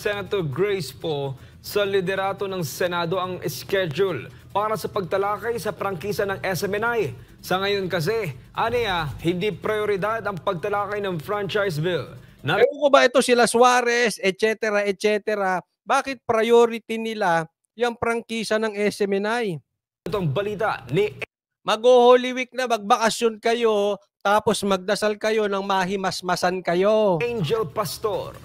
Senator Grace Poe sa liderato ng Senado ang schedule para sa pagtalakay sa prangkisa ng SMNI. Sa ngayon kasi, hindi prioridad ang pagtalakay ng franchise bill. Ewan ko ba ito sila Suarez, etc., etc. Bakit priority nila yung prangkisa ng SMNI? Itong balita ni Mag-Holy Week na, magbakasyon kayo, tapos magdasal kayo ng mahimasmasan kayo. Angel Pastor.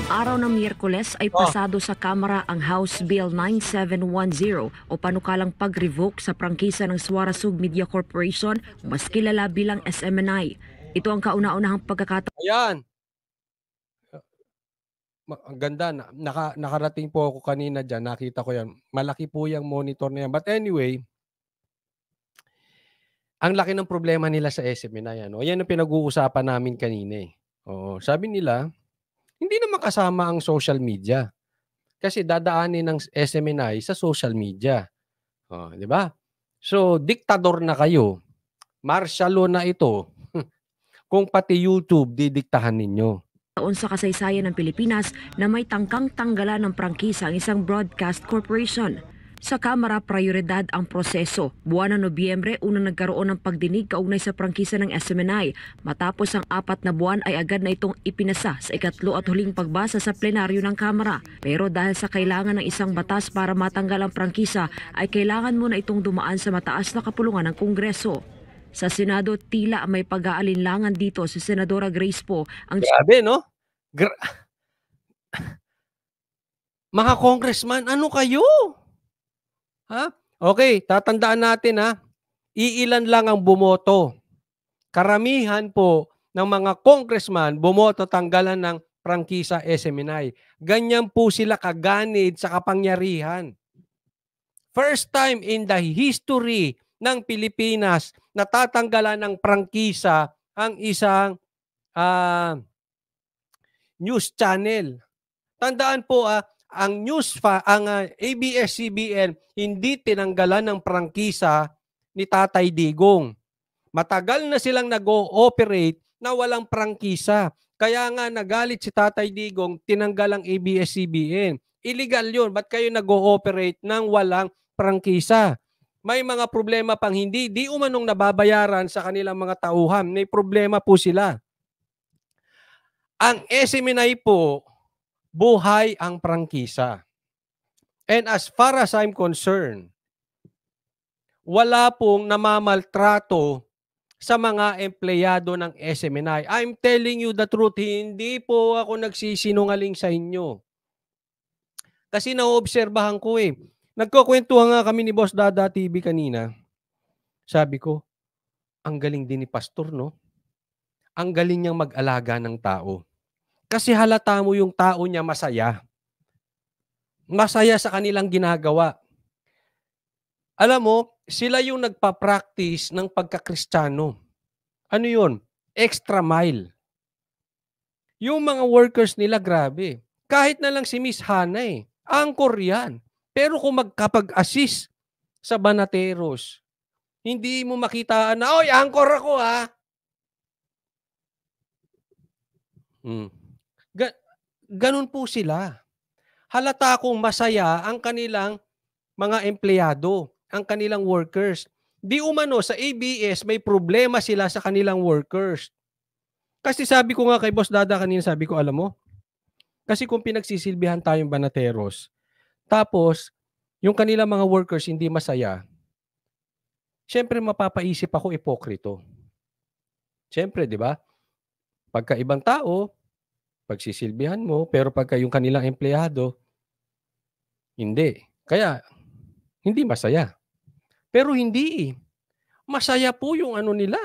Araw ng Miyerkules ay pasado sa Kamara ang House Bill 9710 o panukalang pag-revoke sa prangkisa ng Suarezug Media Corporation, mas kilala bilang SMNI. Ito ang kauna-unahang pagkakataon. Ayan. Ang ganda. Nakarating po ako kanina dyan. Nakita ko yan. Malaki po yung monitor na yan. But anyway, ang laki ng problema nila sa SMNI. Ano? Yan ang pinag-uusapan namin kanina. Oo. Sabi nila, hindi naman kasama ang social media. Kasi dadaanin ng SMNI sa social media. Oh, di ba? So, diktador na kayo. Martial law na ito. Kung pati YouTube didiktahan ninyo. Taon sa kasaysayan ng Pilipinas na may tangkang tanggalan ng prangkisa ang isang broadcast corporation. Sa Kamara, prioridad ang proseso. Buwan ng Nobyembre, unang nagkaroon ng pagdinig kaugnay sa prangkisa ng SMNI. Matapos ang 4 na buwan ay agad na itong ipinasa sa ikatlo at huling pagbasa sa plenaryo ng Kamara. Pero dahil sa kailangan ng isang batas para matanggal ang prangkisa, ay kailangan muna itong dumaan sa mataas na kapulungan ng Kongreso. Sa Senado, tila may pag-aalinlangan dito si Senadora Grace Poe. Grabe, no? Mga congressman, ano kayo? Ha? Okay, tatandaan natin ha. Iilan lang ang bumoto. Karamihan po ng mga congressman bumoto tanggalan ng prangkisa SMNI. Ganyan po sila kaganid sa kapangyarihan. First time in the history ng Pilipinas na tatanggalan ng prangkisa ang isang news channel. Tandaan po ang ABS-CBN hindi tinanggalan ng prangkisa ni Tatay Digong. Matagal na silang nag-ooperate na walang prangkisa. Kaya nga nagalit si Tatay Digong, tinanggal ang ABS-CBN. Illegal yun. Ba't kayo nag-ooperate ng walang prangkisa? May mga problema pang di umanong nababayaran sa kanilang mga tauhan. May problema po sila. Ang SMNI po, buhay ang prangkisa. And as far as I'm concerned, wala pong namamaltrato sa mga empleyado ng SMNI. I'm telling you the truth, hindi po ako nagsisinungaling sa inyo. Kasi naoobserbahan ko Nagkukwentuhan nga kami ni Boss Dada TV kanina. Sabi ko, ang galing din ni Pastor, no? Ang galing niyang mag-alaga ng tao. Kasi halata mo yung tao niya masaya. Masaya sa kanilang ginagawa. Alam mo, sila yung nagpa-practice ng pagka-Kristiyano. Ano yun? Extra mile. Yung mga workers nila, grabe. Kahit na lang si Miss Hana angkor yan. Pero kung magkapag-assist sa banateros, hindi mo makitaan na, oy, angkor ako Ganun po sila. Halata kong masaya ang kanilang mga empleyado, ang kanilang workers. Di umano sa ABS may problema sila sa kanilang workers. Kasi sabi ko nga kay Boss Dada kanina, sabi ko, alam mo, kasi kung pinagsisilbihan tayong banateros, tapos yung kanilang mga workers hindi masaya, syempre mapapaisip ako ipokrito. Syempre, di ba? Pagka ibang tao, pagsisilbihan mo, pero pagka yung kanilang empleyado, hindi. Kaya, hindi masaya. Pero hindi masaya po yung ano nila.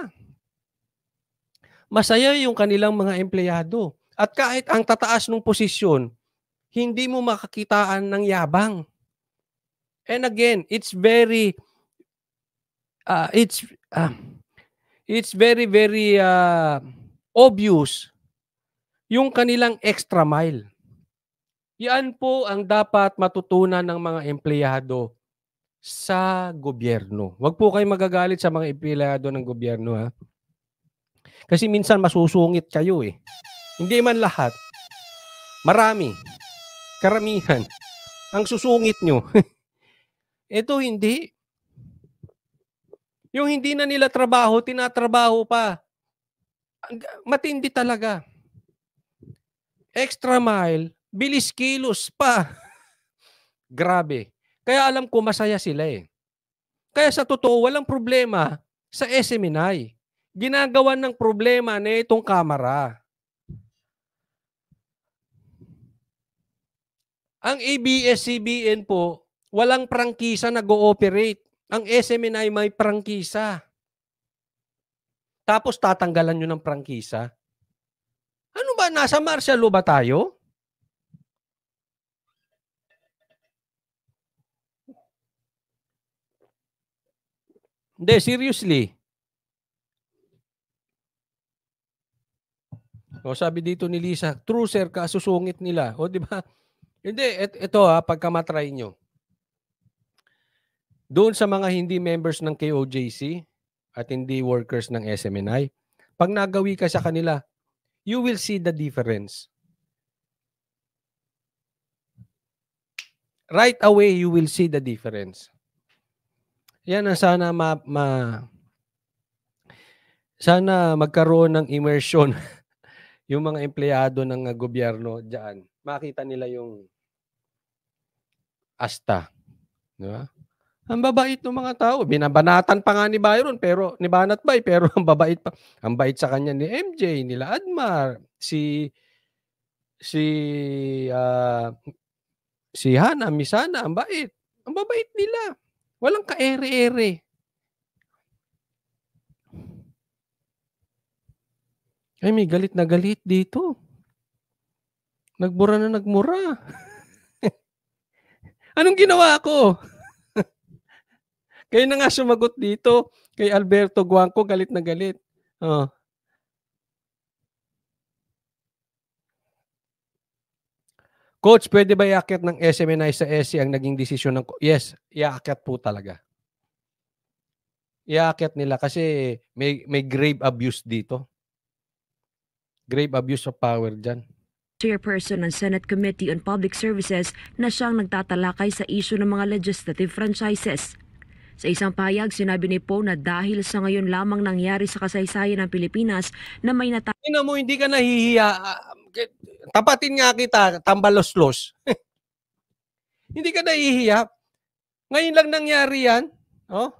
Masaya yung kanilang mga empleyado. At kahit ang tataas ng posisyon, hindi mo makakitaan ng yabang. And again, it's very obvious yung kanilang extra mile. Yan po ang dapat matutunan ng mga empleyado sa gobyerno. Huwag po kayo magagalit sa mga empleyado ng gobyerno, ha? Kasi minsan masusungit kayo Hindi man lahat. Marami. Karamihan. Ang susungit nyo. Ito hindi. Yung hindi na nila trabaho, tinatrabaho pa. Matindi talaga. Extra mile, bilis kilos pa. Grabe. Kaya alam ko masaya sila eh. Kaya sa totoo, walang problema sa SMNI. Ginagawan ng problema na itong kamera. Ang ABS-CBN po, walang prangkisa nag-ooperate. Ang SMNI may prangkisa. Tapos tatanggalan nyo ng prangkisa. Ano ba? Nasa martial law ba tayo? Hindi, seriously. O sabi dito ni Lisa, true sir, kasusungit nila. O di ba? Hindi, ito pagka matry nyo. Doon sa mga hindi members ng KOJC at hindi workers ng SMNI, pag nagawi ka sa kanila, you will see the difference. Right away, you will see the difference. Yan ang sana sana magkaroon ng immersion yung mga empleyado ng gobyerno diyan. Makita nila yung asta. Diba? Ang babait ng mga tao. Binabanatan pa nga ni Byron, pero ni Banat Bay, pero ang babait pa. Ang bait sa kanya ni MJ, nila Admar, si Hana, Miss Hana, ang bait. Ang babait nila. Walang ka-ere-ere. Ay, may galit na galit dito. Nagmura na nagmura. Anong ginawa ko? Kayo na nga sumagot dito. Kay Alberto Guangco, galit na galit. Oh. Coach, pwede ba iakyat ng SMNI sa SC ang naging desisyon ng... Yes, iakyat po talaga. Iakyat nila kasi may grave abuse dito. Grave abuse of power dyan. Chairperson ng Senate Committee on Public Services na siyang nagtatalakay sa isyu ng mga legislative franchises. Sa isang pahayag, sinabi ni Poe na dahil sa ngayon lamang nangyari sa kasaysayan ng Pilipinas na may Tingnan mo, hindi ka nahihiya. Tapatin nga kita, tambaloslos. Hindi ka nahihiya. Ngayon lang nangyari yan. Oh?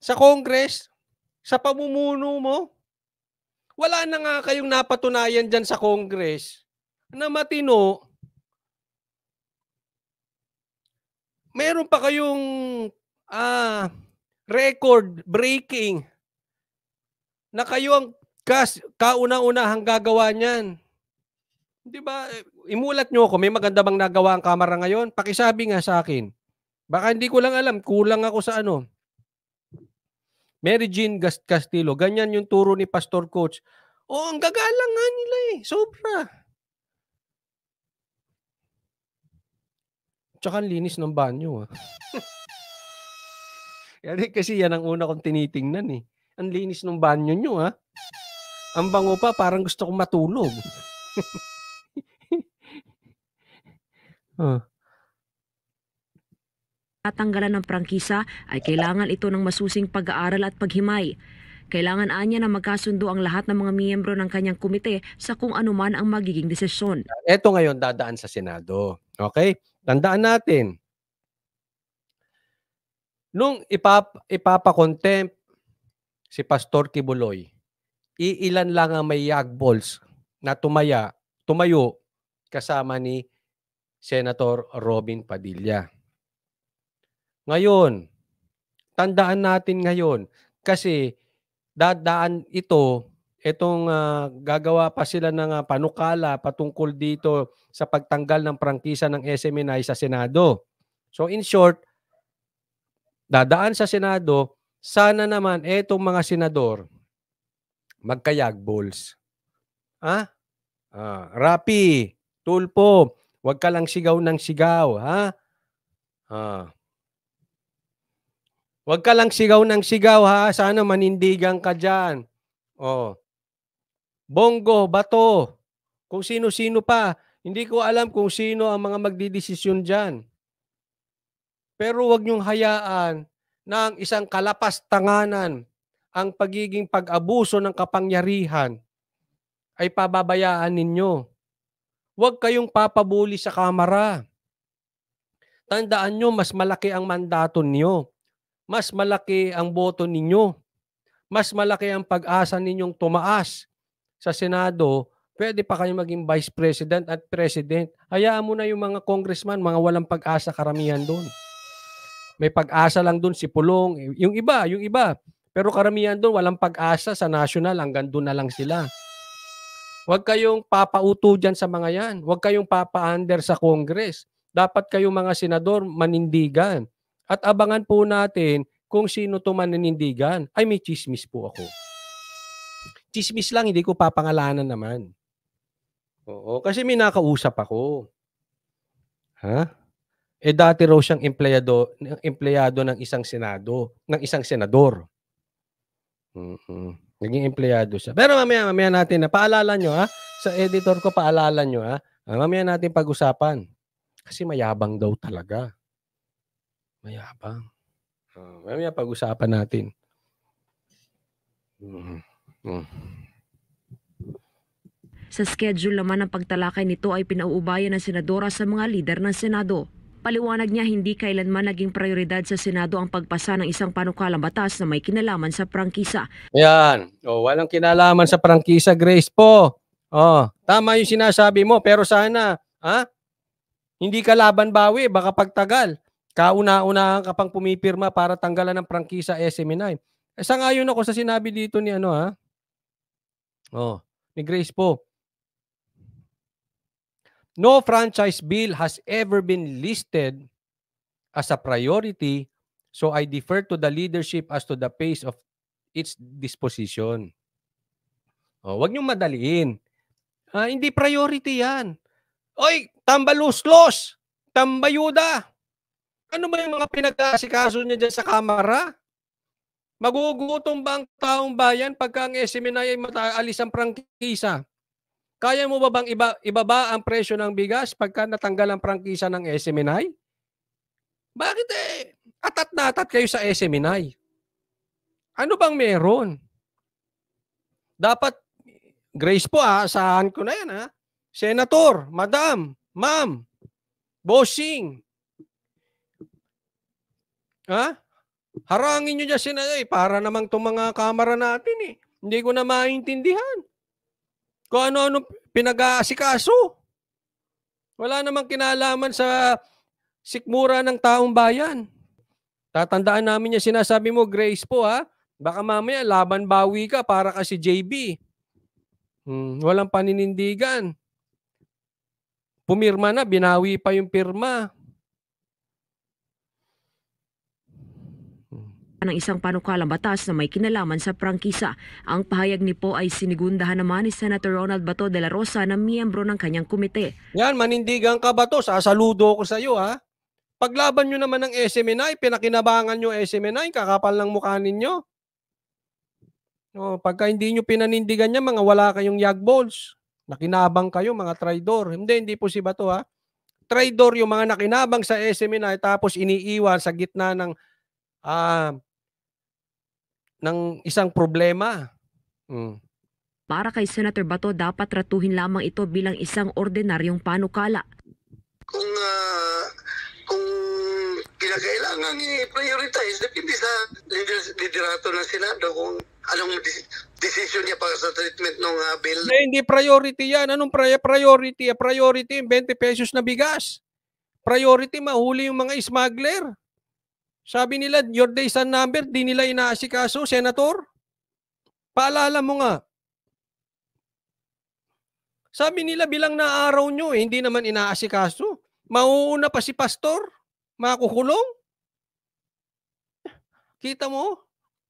Sa Congress, sa pamumuno mo, wala na nga kayong napatunayan dyan sa Congress na matino. Meron pa kayong record breaking na kayo ang kauna-unahang gagawa niyan. Di ba? Imulat nyo ako, may maganda bang nagawa ang kamera ngayon? Pakisabi nga sa akin. Baka hindi ko lang alam, kulang ako sa ano. Mary Jean Castillo, ganyan yung turo ni Pastor Coach. Oh, ang gagalang nga nila eh. Sobra. Tsaka ang linis ng banyo. Kasi yan ang una kong tinitingnan eh. Ang linis ng banyo nyo ha. Ang bango pa, parang gusto kong matulog. Tatanggalan ng prangkisa ay kailangan ito ng masusing pag-aaral at paghimay. Kailangan anya na magkasundo ang lahat ng mga miyembro ng kanyang komite sa kung anuman ang magiging desisyon. Ito ngayon dadaan sa Senado. Okay? Tandaan natin. Nung ipapakontempt si Pastor Kibuloy, iilan lang ang may yagballs na tumayo kasama ni Senator Robin Padilla. Ngayon, tandaan natin ngayon kasi dadaan itong gagawa pa sila ng panukala patungkol dito sa pagtanggal ng prangkisa ng SMNI sa Senado. So in short, dadaan sa Senado, sana naman etong mga senador magkayagballs. Rapi, Tulpo, wag ka lang sigaw ng sigaw, ha? Wag ka lang sigaw ng sigaw, ha? Sana manindigan ka dyan. Oh. Bongo, Bato, kung sino-sino pa. Hindi ko alam kung sino ang mga magdidesisyon dyan. Pero huwag niyong hayaan na ang isang kalapastanganan, ang pagiging pag-abuso ng kapangyarihan ay pababayaan ninyo. Huwag kayong papabuli sa kamara. Tandaan nyo, mas malaki ang mandato niyo. Mas malaki ang boto ninyo. Mas malaki ang pag-asa ninyong tumaas sa Senado. Pwede pa kayo maging Vice President at President. Hayaan mo na yung mga congressman, mga walang pag-asa karamihan doon. May pag-asa lang doon si Pulong. Yung iba. Pero karamihan doon walang pag-asa sa national. Hanggang doon na lang sila. Huwag kayong papauto dyan sa mga yan. Huwag kayong papa-under sa Congress. Dapat kayong mga senador manindigan. At abangan po natin kung sino to manindigan. Ay, may chismis po ako. Chismis lang, hindi ko papangalanan naman. Oo, kasi may nakausap ako. Ha? Dati raw siyang empleyado ng isang senado, ng isang senador. Naging empleyado siya. Pero mamaya natin na paalala nyo, ha? Sa editor ko, paalala nyo, ha? Mamaya natin pag-usapan. Kasi mayabang daw talaga. Mayabang. Mamaya pag-usapan natin. Sa schedule naman ng pagtalakay nito ay pinauubayan ng senadora sa mga lider ng Senado. Paliwanag niya hindi kailanman naging prioridad sa Senado ang pagpasa ng isang panukalang batas na may kinalaman sa prangkisa. Yan. Walang kinalaman sa prangkisa, Grace po. Tama yung sinasabi mo, pero sana, hindi ka laban bawi, baka pagtagal. Kauna-unahan ka pang pumipirma para tanggalan ng prangkisa SMNI. Sangayon ako sa sinabi dito ni ni Grace po. No franchise bill has ever been listed as a priority, so I defer to the leadership as to the pace of its disposition. Huwag niyong madaliin. Hindi priority yan. Oy, tambaluslos! Tambayuda! Ano ba yung mga pinag-aasikaso niya dyan sa kamara? Magugutom ba ang taong bayan pagka ang SMNI ay mataalis ang prangkisa? Kaya mo ba bang ibaba ang presyo ng bigas pagka natanggal ang prangkisa ng SMNI? Bakit atat na atat kayo sa SMNI? Ano bang meron? Dapat, Grace po asahan ko na yan Senator, Madam, Ma'am, Bossing. Harangin nyo dyan Senado para namang itong mga kamara natin Hindi ko na maintindihan. Kung ano-ano pinag-aasikaso. Wala namang kinalaman sa sikmura ng taong bayan. Tatandaan namin yung sinasabi mo, Grace po Baka mamaya laban bawi ka para ka si JB. Walang paninindigan. Pumirma na, binawi pa yung pirma. Ng isang panukalang batas na may kinalaman sa prangkisa. Ang pahayag ni Po ay sinigundahan naman ni Senator Ronald Bato de la Rosa na miyembro ng kanyang komite. Yan, manindigan ka Bato, sasaludo ko sa iyo Paglaban nyo naman ng SMNI, pinakinabangan nyo SMNI, kakapal ng mukha ninyo. Pagka hindi nyo pinanindigan niya, mga wala kayong yagballs. Nakinabang kayo, mga traidor. Hindi po si Bato Traidor yung mga nakinabang sa SMNI tapos iniiwan sa gitna ng isang problema. Para kay Senator Bato, dapat tratuhin lamang ito bilang isang ordinaryong panukala. Kung kinakailangan i-prioritize, depende sa liderato ng Senado kung anong decision niya para sa treatment ng bill. Hindi priority yan. Anong priority? Priority 20 pesos na bigas. Priority mahuli yung mga smuggler. Sabi nila, your days and number, di nila inaasikaso, Senator. Paalala mo nga. Sabi nila, bilang na araw nyo, hindi naman inaasikaso. Mauuna pa si Pastor, makukulong. Kita mo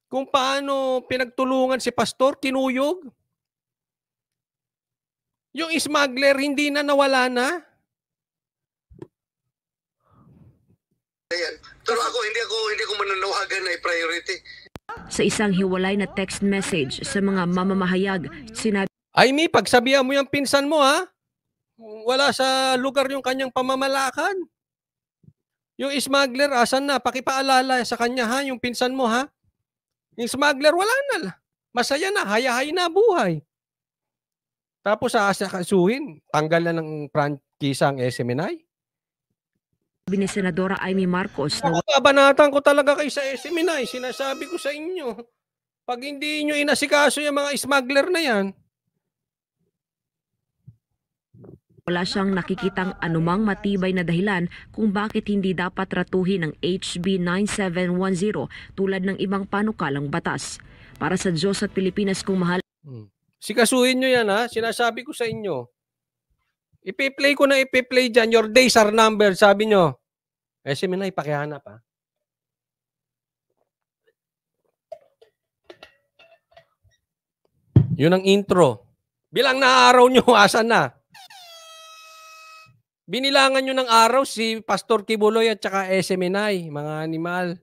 kung paano pinagtulungan si Pastor, tinuyog. Yung smuggler, hindi na nawala na. Ayan. Pero hindi ko mananawagan na i-priority. Sa isang hiwalay na text message sa mga mamamahayag, sinabi Aimee, pagsabihan mo yung pinsan mo, ha? Wala sa lugar yung kanyang pamamalakad. Yung smuggler, asan na? Pakipaalala sa kanya, ha? Yung pinsan mo, ha? Yung smuggler, wala na. Masaya na, hayahay na buhay. Tapos aasakasuhin, tanggal na ng prangkisa ang SMNI. Sabi ni Senadora Amy Marcos na Babanatan ko talaga kayo sa SMNI. Sinasabi ko sa inyo. Pag hindi nyo inasikaso yung mga smuggler na yan, wala siyang nakikitang anumang matibay na dahilan kung bakit hindi dapat ratuhin ang HB 9710 tulad ng ibang panukalang batas. Para sa Diyos at Pilipinas kung mahal sikasuhin nyo yan, ha? Sinasabi ko sa inyo. Ipi-play ko na ipi-play dyan. Your days are numbered, sabi nyo. SMNI, pakihanap, ha? Yun ang intro. Bilang na araw nyo, asan na? Binilangan nyo ng araw si Pastor Kibuloy at saka SMNI, mga animal.